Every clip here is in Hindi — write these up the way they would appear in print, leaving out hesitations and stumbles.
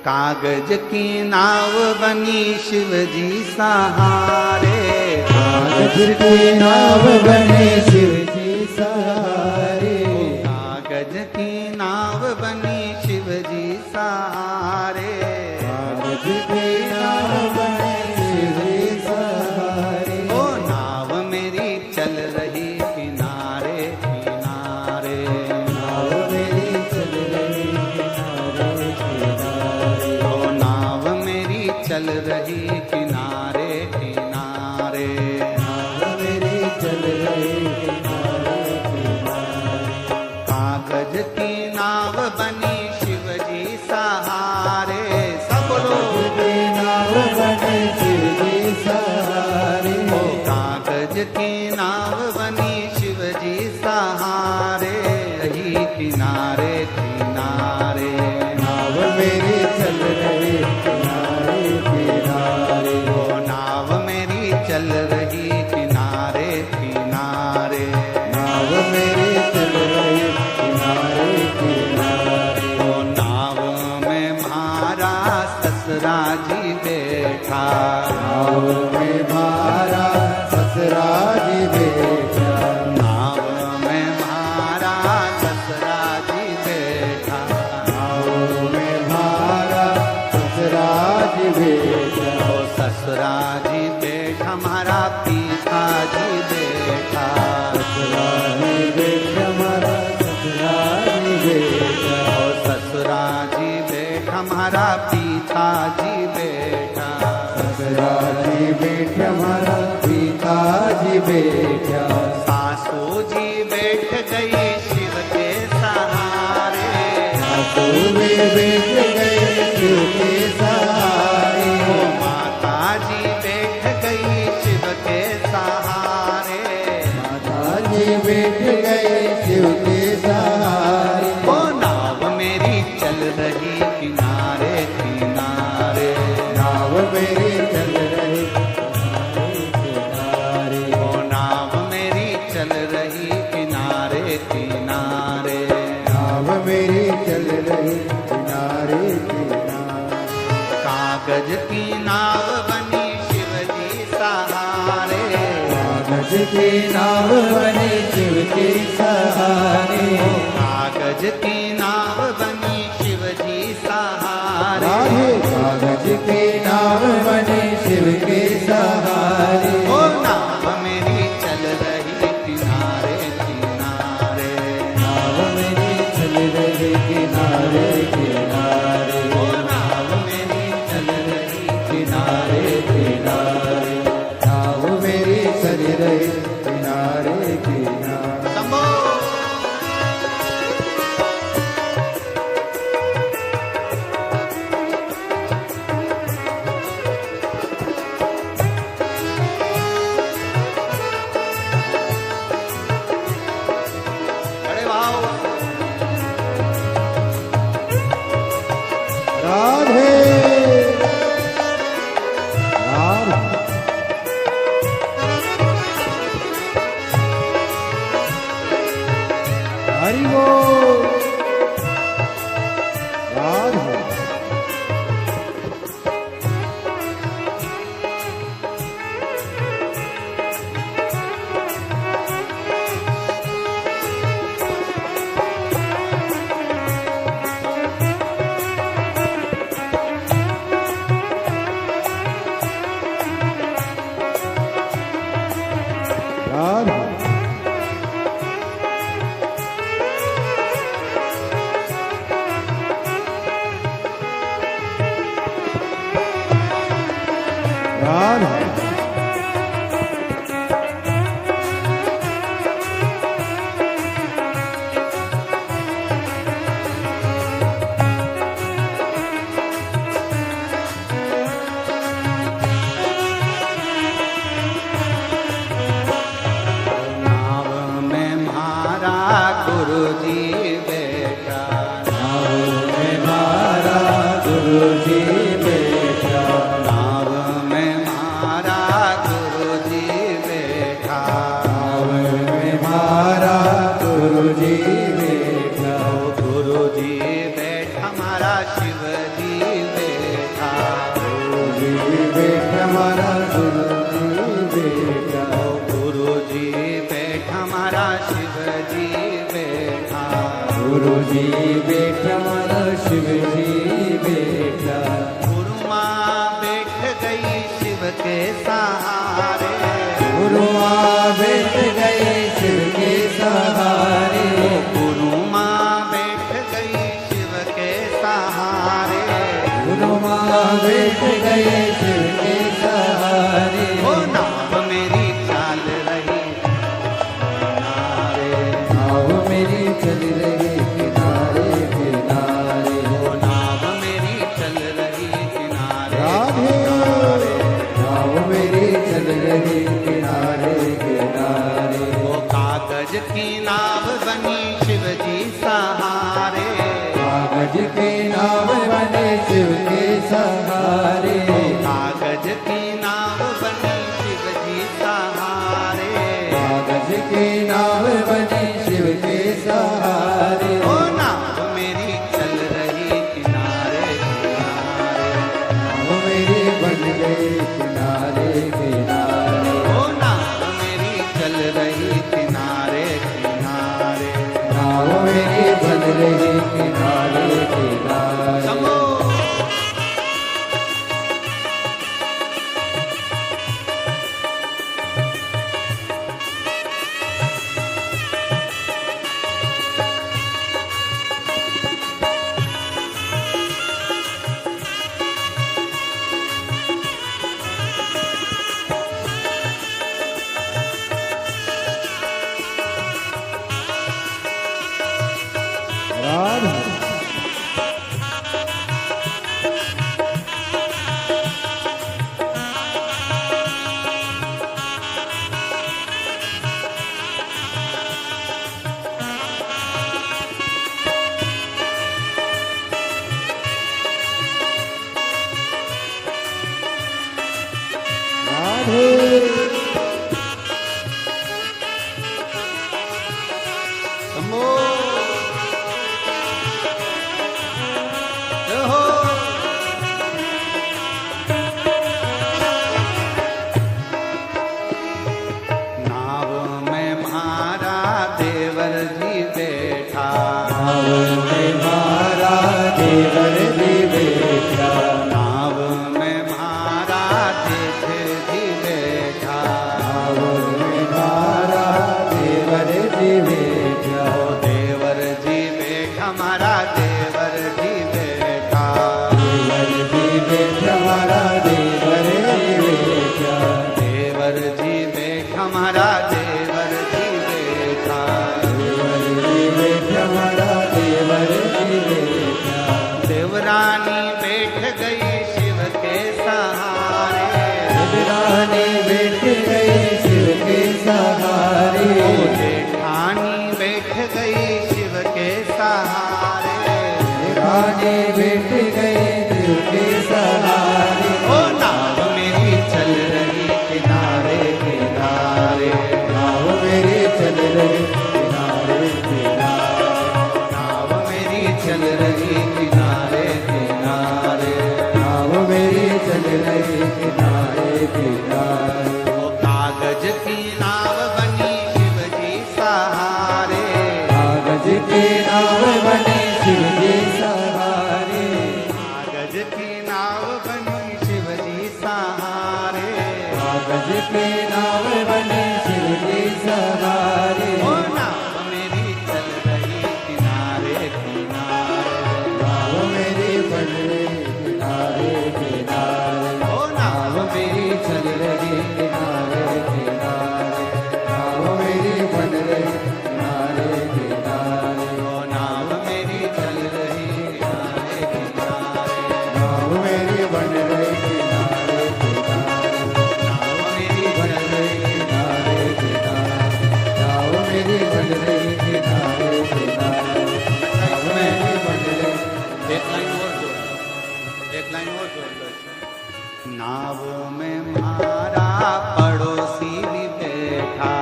कागज की नाव बनी शिव जी सहारे, कागज की नाव बनी शिव जी सहारे, कागज की नाव बनी शिव जी सहारे, कागज की नाव बनी शिव जी सहारे। ओ नाव मेरी चल रही किनारे किनारे, नाव मेरी चल रही किनारे किनारे, ओ नाव मेरी चल रही किनारे किनारे, नाव मेरी चल रही किनारे किनारे। कागज की नाव बनी शिव जी सहारे, सब लोग की नाव बनी शिव जी सहारे, ओ कागज की नाव बनी शिव जी सहारे, रही किनारे किनारे, नाव मेरी चल रही किनारे किनारे, ओ नाव मेरी चल रही किनारे किनारे, नाव मेरी चल रही किनारे किनारे। ओ नाव में म्हारा ससुरा जी बैठा, नाव में मारा ससुरा जी बैठा, नाव में म्हारा ससुरा जी बैठा, नाव में मारा ससुरा जी बैठा, ओ ससुरा जी बैठा हमारा पीछा जी बैठा, ससुरा जी बैठा मारा ससुरा जी बैठा, ओ ससुरा जी बैठा हमारा पीछा जी बैठा, ससुरा जी बैठा मारा पिताजी बैठा, सासू जी बैठ गई शिव के सहारे, सासू में बैठ गए शिव के सहारे, ओ माता जी बैठ गई शिव के सहारे, माता जी बैठ गए शिव के सहारे। ओ नाव मेरी चल रही किनारे किनारे, नाव मेरी चल रही किनारे, ओ नाव मेरी चल रही किनारे किनारे, नाव मेरी चल रही किनारे किनारे। कागज की नाव बनी शिव जी सहारे, कागज की नाव बनी शिव के सहारे, कागज की नाव बनी शिव जी सहारे, राधे कागज की नाव बनी शिव के सहारे, ओ नाव मेरी चल रही किनारे किनारे, नाव मेरी चल रही किनारे किनारे, ओ नाव मेरी चल रही किनारे किनारे, नाव मेरी चल रही किनारे किनारे। शंभो। अरे वाह, राधे राधे हरि बोल राधे राधे राधे नाव में म्हारा गुरु जी बैठा, नाव में मारा गुरु जी बैठा, नाव में म्हारा बैठा हमारा गुरुजी बैठा। गुरुजी बैठा हमारा शिवजी बैठा। गुरुजी बैठा हमारा शिवजी बैठा। गुरु माँ बैठ गई शिव के सहारे। गुरु माँ बैठ गए शिव के सहारे। गुरु माँ बैठ गई शिव के सहारे। गुरु माँ बैठ गए शिव के सहारे। ओ नाव मेरी चाल रही किनारे। नाव मेरी चल रही किनारे किनारे। ओ नाव मेरी चल रही किनारे राधे। किनारे। नाव मेरी चल रही किनारे किनारे। वो कागज की नाव बनी शिवजी सहारे। कागज के नाव बने शिव के सहारे। वो कागज की नाव बनी शिवजी सहारे। कागज के नाव बने शिव के सहारे। ओ नाव मेरी चल रही किनारे किनारे। नाव मेरी बन गई किनारे किनारे। ओ नाव मेरी चल रही किनारे किनारे। नाव मेरी बन रही किनारे किनारे। समो राधे। समो हो नाव में मारा देवर जी बैठा। नाव में मारा देवर जी बैठा। नाव में मारा जेठ जी बैठा। नाव में मारा देवर जी बैठा। ओ देवर जी बैठा हमारा देवर जी बैठा। देवर जी बैठा हमारा देवर जी बैठा। देवर जी बैठा हमारा देवर जी बैठा। देवर जी बैठा हमारा देवर जी बैठा। देवरानी बैठ गई शिव के सहारे। देवरानी बैठ गई शिव के सहारे। ओ जेठानी बैठ गई शिव के सहारे। रानी बैठ गई शिव के सहारे। ओ नाव मेरी चल रही किनारे किनारे। नाव मेरी चल रही किनारे किनारे। नाव मेरी चल रही किनारे किनारे। नाव मेरी चल रही किनारे किनारे। वो कागज की नाव बनी शिवजी सहारे। कागज की नाव बनी शिव जी सहारे। कागज की नाव बनी शिवजी सहारे। कागज की नाव बनी शिव जी सहारे। ओ नाव मेरी चल रही किनारे किनारे। नाव मेरी बन रही किनारे किनारे। ओ नाव मेरी चल रही किनारे किनारे। नाव मेरी बन रही किनारे किनारे। ओ नाव मेरी चल रही किनारे किनारे। नाव मेरी बन रही किनारे किनारे। नाव मेरी बन चल रही रही किनारे किनारे। नाव मेरी बन रही किनारे किनारे। नाव मेरी बन रही। एक लाइन और जोड़ लो। एक लाइन और जोड़ लो इसमें। नाव में मारा पड़ोसी भी बैठा।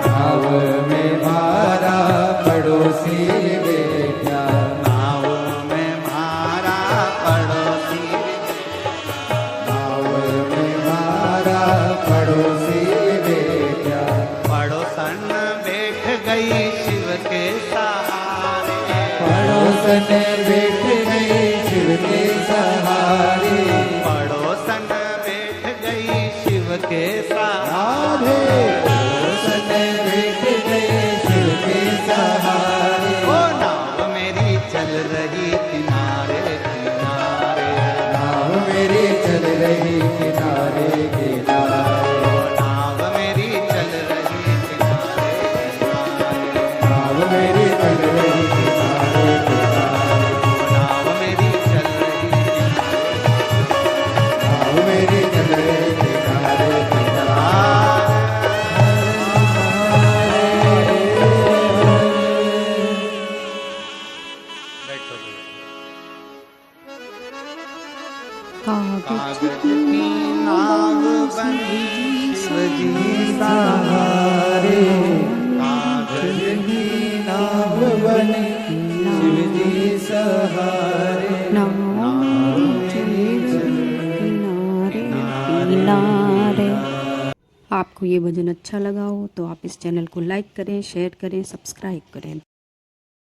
नाव में मारा पड़ोसी बैठा। नाव में मारा पड़ोसी भी बैठा। नाव पड़ोसन बैठ गई शिव के सहारे पड़ोसन बैठ गई शिव के सहारे पड़ोसन बैठ गए शिव के सहारे ओ नाव मेरी चल रही किनारे किनारे नाव मेरी चल रही किनारे किनारे ओ नाव मेरी चल रही किनारे किनारे नाव मेरी चल रही किनारे किनारे ओ नाव मेरी चल रही किनारे नाव मेरी चल रही किनारे किनारे बैठो जी। कागज कागज की नाव बनी शिव जी सहारे कागज की नाव बने शिव जी सहारे किनारे। आपको ये भजन अच्छा लगा हो तो आप इस चैनल को लाइक करें, शेयर करें, सब्सक्राइब करें।